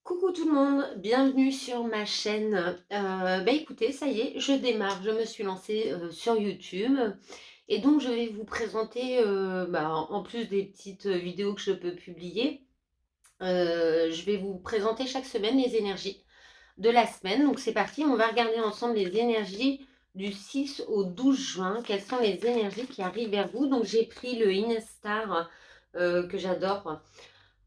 Coucou tout le monde, bienvenue sur ma chaîne. Écoutez, ça y est, je démarre, je me suis lancée sur YouTube et donc je vais vous présenter, en plus des petites vidéos que je peux publier, je vais vous présenter chaque semaine les énergies de la semaine. Donc c'est parti, on va regarder ensemble les énergies du 6 au 12 juin. Quelles sont les énergies qui arrivent vers vous? Donc j'ai pris le Inestar que j'adore.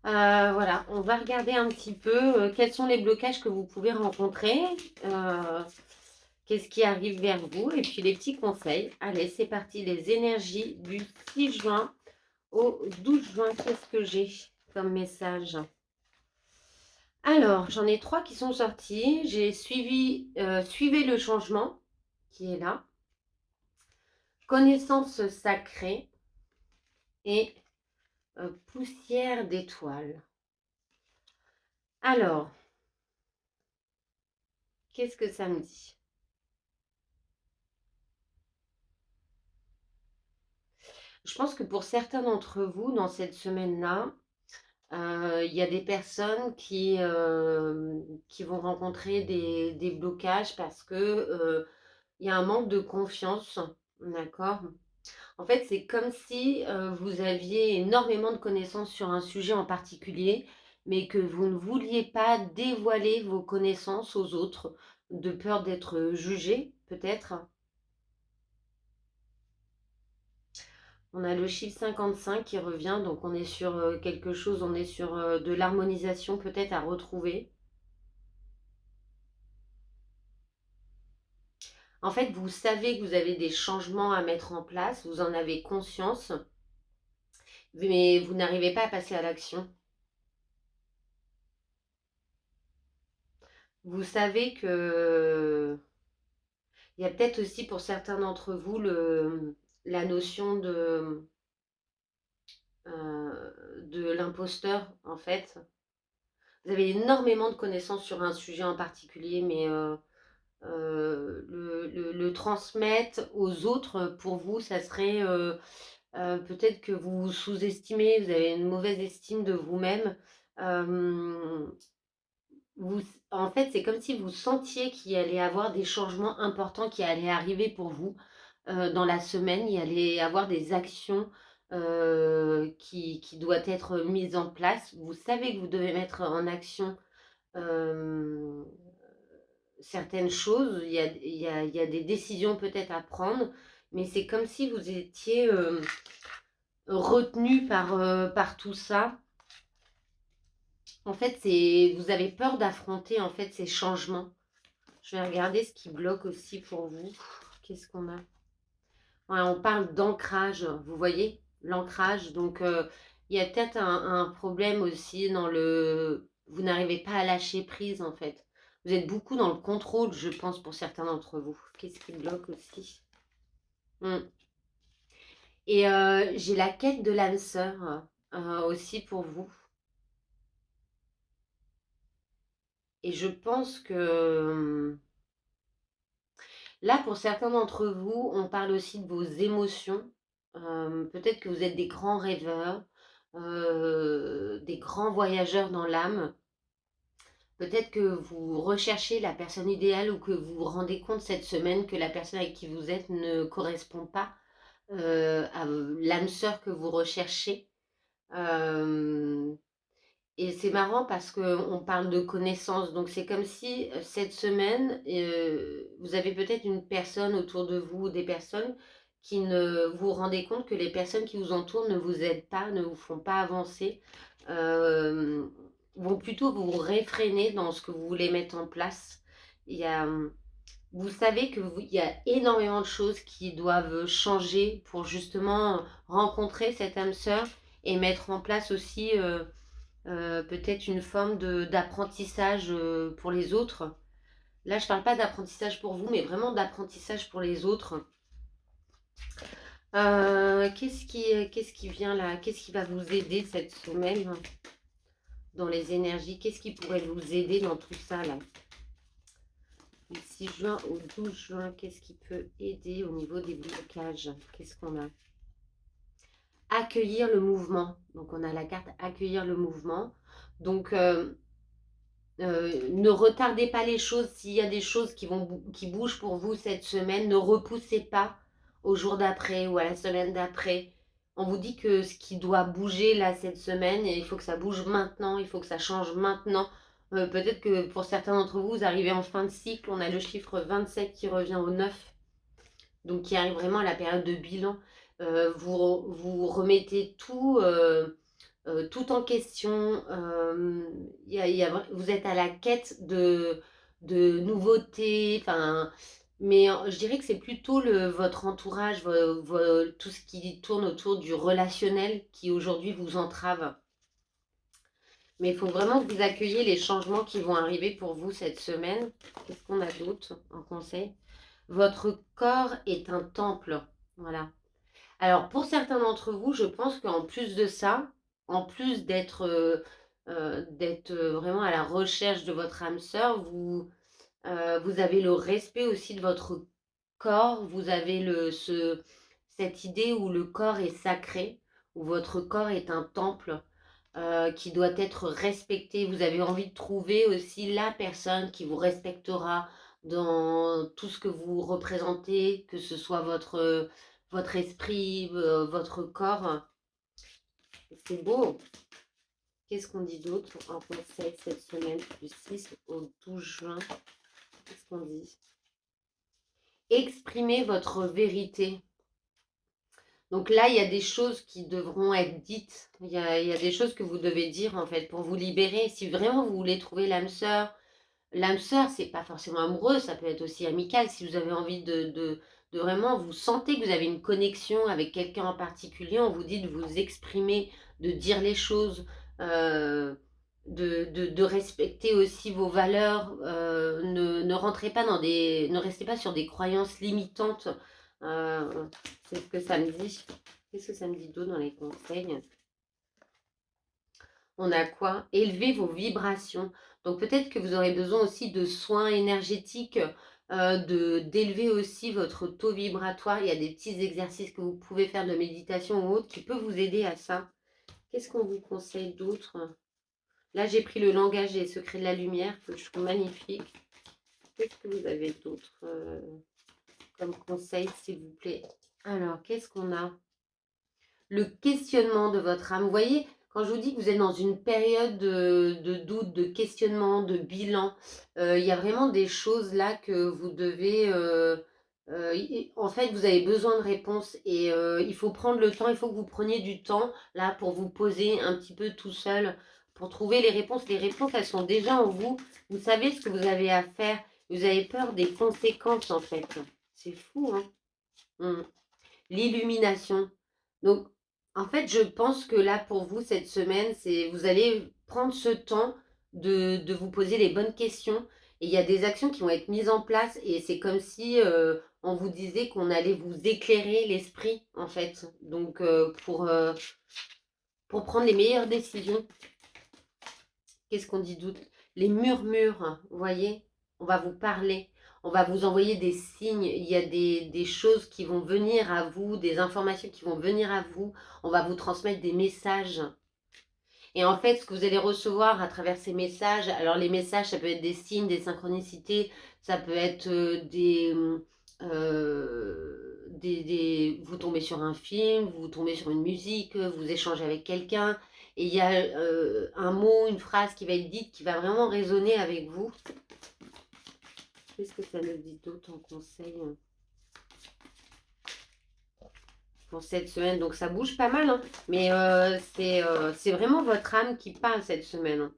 Voilà, on va regarder un petit peu quels sont les blocages que vous pouvez rencontrer, euh, qu'est-ce qui arrive vers vous, et puis les petits conseils. Allez, c'est parti, les énergies du 6 juin au 12 juin, qu'est-ce que j'ai comme message? Alors, j'en ai trois qui sont sortis. J'ai suivez le changement, qui est là, connaissance sacrée et poussière d'étoiles. Alors, qu'est-ce que ça me dit? Je pense que pour certains d'entre vous, dans cette semaine-là, il y a des personnes qui vont rencontrer des blocages parce que il y a un manque de confiance, d'accord? En fait, c'est comme si vous aviez énormément de connaissances sur un sujet en particulier, mais que vous ne vouliez pas dévoiler vos connaissances aux autres, de peur d'être jugé, peut-être. On a le chiffre 55 qui revient, donc on est sur quelque chose, on est sur de l'harmonisation peut-être à retrouver. En fait, vous savez que vous avez des changements à mettre en place, vous en avez conscience, mais vous n'arrivez pas à passer à l'action. Vous savez que il y a peut-être aussi pour certains d'entre vous la notion de l'imposteur, en fait. Vous avez énormément de connaissances sur un sujet en particulier, mais le transmettre aux autres, pour vous, ça serait peut-être que vous vous sous-estimez, vous avez une mauvaise estime de vous-même. Euh, vous, En fait, c'est comme si vous sentiez qu'il allait y avoir des changements importants qui allaient arriver pour vous dans la semaine. Il y allait avoir des actions qui doivent être mises en place. Vous savez que vous devez mettre en action euh, certaines choses, il y a des décisions peut-être à prendre, mais c'est comme si vous étiez retenu par tout ça. En fait, vous avez peur d'affronter en fait ces changements. Je vais regarder ce qui bloque aussi pour vous. Qu'est-ce qu'on a? Ouais, on parle d'ancrage, vous voyez, l'ancrage. Donc, il y a peut-être un problème aussi dans le... Vous n'arrivez pas à lâcher prise, en fait. Vous êtes beaucoup dans le contrôle, je pense, pour certains d'entre vous. Qu'est-ce qui bloque aussi? Hmm. Et j'ai la quête de l'âme sœur aussi pour vous. Et je pense que là, pour certains d'entre vous, on parle aussi de vos émotions. Peut-être que vous êtes des grands rêveurs, des grands voyageurs dans l'âme. Peut-être que vous recherchez la personne idéale ou que vous vous rendez compte cette semaine que la personne avec qui vous êtes ne correspond pas à l'âme sœur que vous recherchez. Euh, et c'est marrant parce qu'on parle de connaissances. Donc c'est comme si cette semaine, vous avez peut-être une personne autour de vous, des personnes qui ne vous rendez compte que les personnes qui vous entourent ne vous aident pas, ne vous font pas avancer, euh, vont plutôt vous réfréner dans ce que vous voulez mettre en place. Il y a, vous savez il y a énormément de choses qui doivent changer pour justement rencontrer cette âme sœur et mettre en place aussi peut-être une forme d'apprentissage pour les autres. Là, je ne parle pas d'apprentissage pour vous, mais vraiment d'apprentissage pour les autres. Qu'est-ce qui vient là? Qu'est-ce qui va vous aider cette semaine dans les énergies? Qu'est-ce qui pourrait vous aider dans tout ça là? Du 6 juin au 12 juin, qu'est-ce qui peut aider au niveau des blocages? Qu'est-ce qu'on a? Accueillir le mouvement. Donc, on a la carte accueillir le mouvement. Donc, Ne retardez pas les choses. S'il y a des choses qui bougent pour vous cette semaine, ne repoussez pas au jour d'après ou à la semaine d'après. On vous dit que ce qui doit bouger là cette semaine, il faut que ça bouge maintenant, il faut que ça change maintenant. Peut-être que pour certains d'entre vous, vous arrivez en fin de cycle, on a le chiffre 27 qui revient au 9, donc qui arrive vraiment à la période de bilan. Vous remettez tout en question. Vous êtes à la quête de nouveautés. Enfin, mais je dirais que c'est plutôt votre entourage, tout ce qui tourne autour du relationnel qui aujourd'hui vous entrave. Mais il faut vraiment que vous accueilliez les changements qui vont arriver pour vous cette semaine. Qu'est-ce qu'on a d'autre en conseil? Votre corps est un temple. Voilà. Alors, pour certains d'entre vous, je pense qu'en plus de ça, en plus d'être vraiment à la recherche de votre âme sœur, vous avez le respect aussi de votre corps, vous avez cette idée où le corps est sacré, où votre corps est un temple qui doit être respecté. Vous avez envie de trouver aussi la personne qui vous respectera dans tout ce que vous représentez, que ce soit votre esprit, votre corps. C'est beau. Qu'est-ce qu'on dit d'autre en conseil cette semaine du 6 au 12 juin? Qu'est-ce qu'on dit? Exprimez votre vérité. Donc là, il y a des choses qui devront être dites. Il y a des choses que vous devez dire en fait pour vous libérer. Si vraiment vous voulez trouver l'âme sœur, c'est pas forcément amoureux, ça peut être aussi amical. Si vous avez envie de vraiment, vous sentez que vous avez une connexion avec quelqu'un en particulier, on vous dit de vous exprimer, de dire les choses, de respecter aussi vos valeurs. Ne rentrez pas ne restez pas sur des croyances limitantes. Euh, c'est ce que ça me dit. Qu'est-ce que ça me dit d'autre dans les conseils? On a quoi? Élever vos vibrations. Donc peut-être que vous aurez besoin aussi de soins énergétiques, d'élever aussi votre taux vibratoire. Il y a des petits exercices que vous pouvez faire de méditation ou autre qui peuvent vous aider à ça. Qu'est-ce qu'on vous conseille d'autre? Là, j'ai pris le langage des secrets de la lumière, que je trouve magnifique. Qu'est-ce que vous avez d'autre comme conseil, s'il vous plaît? Alors, qu'est-ce qu'on a? Le questionnement de votre âme. Vous voyez, quand je vous dis que vous êtes dans une période de doute, de questionnement, de bilan, il y a vraiment des choses là que vous devez... en fait, vous avez besoin de réponses et il faut prendre le temps, il faut que vous preniez du temps là pour vous poser un petit peu tout seul, pour trouver les réponses. Les réponses, elles sont déjà en vous. Vous savez ce que vous avez à faire. Vous avez peur des conséquences en fait. C'est fou, hein? L'illumination. Donc, en fait, je pense que là, pour vous, cette semaine, vous allez prendre ce temps de vous poser les bonnes questions. Et il y a des actions qui vont être mises en place. Et c'est comme si on vous disait qu'on allait vous éclairer l'esprit, en fait. Donc, pour prendre les meilleures décisions. Qu'est-ce qu'on dit d'autre? Les murmures, vous voyez? On va vous parler, on va vous envoyer des signes, il y a des choses qui vont venir à vous, des informations qui vont venir à vous, on va vous transmettre des messages. Et en fait, ce que vous allez recevoir à travers ces messages, alors les messages, ça peut être des signes, des synchronicités, ça peut être vous tombez sur un film, vous tombez sur une musique, vous échangez avec quelqu'un, et il y a un mot, une phrase qui va être dite qui va vraiment résonner avec vous. Qu'est-ce que ça nous dit d'autre en conseil pour cette semaine? Donc ça bouge pas mal, hein, mais c'est vraiment votre âme qui parle cette semaine, hein.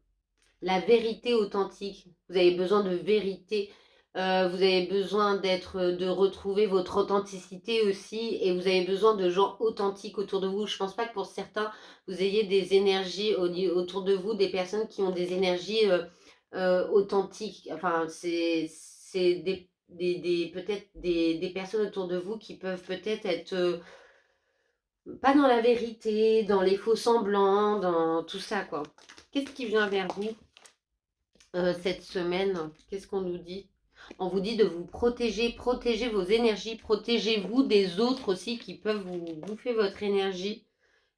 La vérité authentique. Vous avez besoin de vérité. Vous avez besoin de retrouver votre authenticité aussi. Et vous avez besoin de gens authentiques autour de vous. Je ne pense pas que pour certains, vous ayez des énergies autour de vous, des personnes qui ont des énergies authentiques. Enfin, c'est peut-être des personnes autour de vous qui peuvent peut-être être pas dans la vérité, dans les faux semblants, dans tout ça, quoi. Qu'est-ce qui vient vers vous cette semaine? Qu'est-ce qu'on nous dit? On vous dit de vous protéger, protéger vos énergies, protégez-vous des autres aussi qui peuvent vous bouffer votre énergie.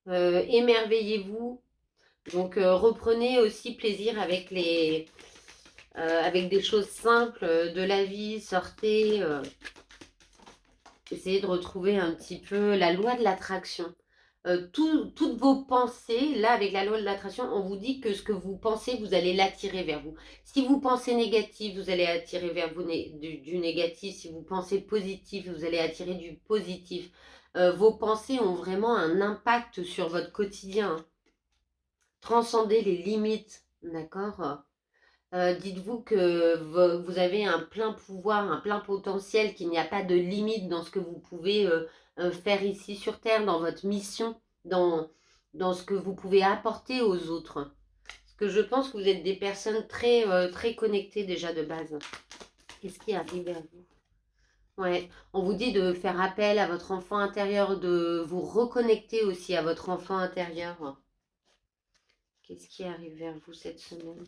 Émerveillez-vous. Donc reprenez aussi plaisir avec avec des choses simples de la vie. Sortez, essayez de retrouver un petit peu la loi de l'attraction. Toutes vos pensées, là avec la loi de l'attraction, on vous dit que ce que vous pensez, vous allez l'attirer vers vous. Si vous pensez négatif, vous allez attirer vers vous du négatif. Si vous pensez positif, vous allez attirer du positif. Vos pensées ont vraiment un impact sur votre quotidien, hein. Transcendez les limites, d'accord? Dites-vous que vous avez un plein pouvoir, un plein potentiel, qu'il n'y a pas de limite dans ce que vous pouvez faire ici sur Terre, dans votre mission, dans ce que vous pouvez apporter aux autres. Parce que je pense que vous êtes des personnes très connectées déjà de base. Qu'est-ce qui arrive à vous? Ouais, on vous dit de faire appel à votre enfant intérieur, de vous reconnecter aussi à votre enfant intérieur. Qu'est-ce qui arrive vers vous cette semaine?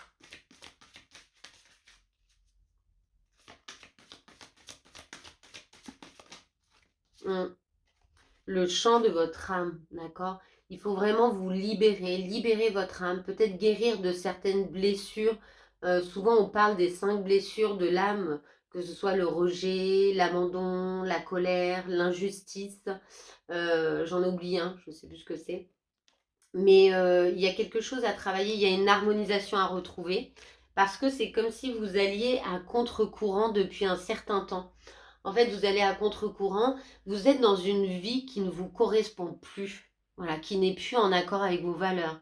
Le chant de votre âme, d'accord? Il faut vraiment vous libérer votre âme, peut-être guérir de certaines blessures. Souvent, on parle des 5 blessures de l'âme, que ce soit le rejet, l'abandon, la colère, l'injustice. J'en oublie un, je ne sais plus ce que c'est. Mais il y a quelque chose à travailler, il y a une harmonisation à retrouver, parce que c'est comme si vous alliez à contre-courant depuis un certain temps. En fait, vous allez à contre-courant, vous êtes dans une vie qui ne vous correspond plus, voilà, qui n'est plus en accord avec vos valeurs,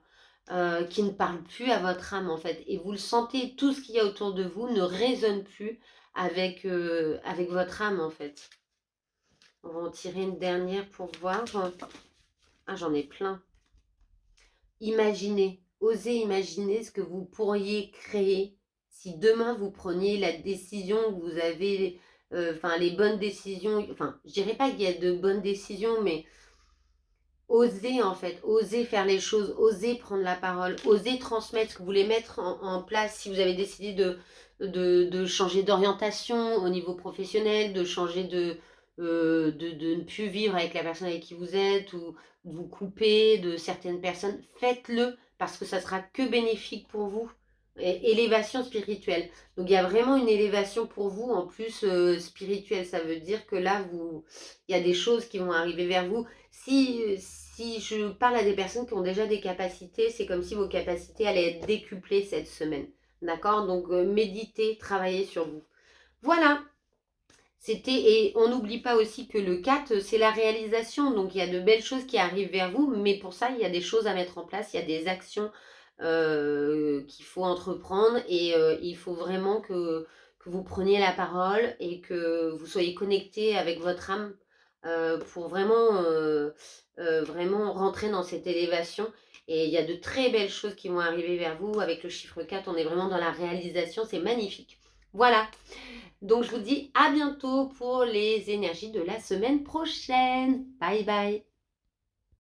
qui ne parle plus à votre âme en fait. Et vous le sentez, tout ce qu'il y a autour de vous ne résonne plus avec votre âme en fait. On va en tirer une dernière pour voir. Ah, j'en ai plein. Imaginez, osez imaginer ce que vous pourriez créer si demain vous preniez la décision, vous avez, les bonnes décisions. Enfin, je dirais pas qu'il y a de bonnes décisions, mais osez en fait, osez faire les choses, osez prendre la parole, osez transmettre ce que vous voulez mettre en place. Si vous avez décidé de changer d'orientation au niveau professionnel, de changer de ne plus vivre avec la personne avec qui vous êtes, ou de vous couper de certaines personnes, faites-le parce que ça sera que bénéfique pour vous. Élévation spirituelle. Donc il y a vraiment une élévation pour vous en plus spirituelle. Ça veut dire que là, il y a des choses qui vont arriver vers vous. Si je parle à des personnes qui ont déjà des capacités, c'est comme si vos capacités allaient être décuplées cette semaine. D'accord? Donc méditez, travaillez sur vous. Voilà. Et on n'oublie pas aussi que le 4, c'est la réalisation. Donc il y a de belles choses qui arrivent vers vous, mais pour ça, il y a des choses à mettre en place, il y a des actions qu'il faut entreprendre, et il faut vraiment que vous preniez la parole et que vous soyez connecté avec votre âme pour vraiment rentrer dans cette élévation. Et il y a de très belles choses qui vont arriver vers vous. Avec le chiffre 4, on est vraiment dans la réalisation, c'est magnifique. Voilà. Donc je vous dis à bientôt pour les énergies de la semaine prochaine. Bye bye.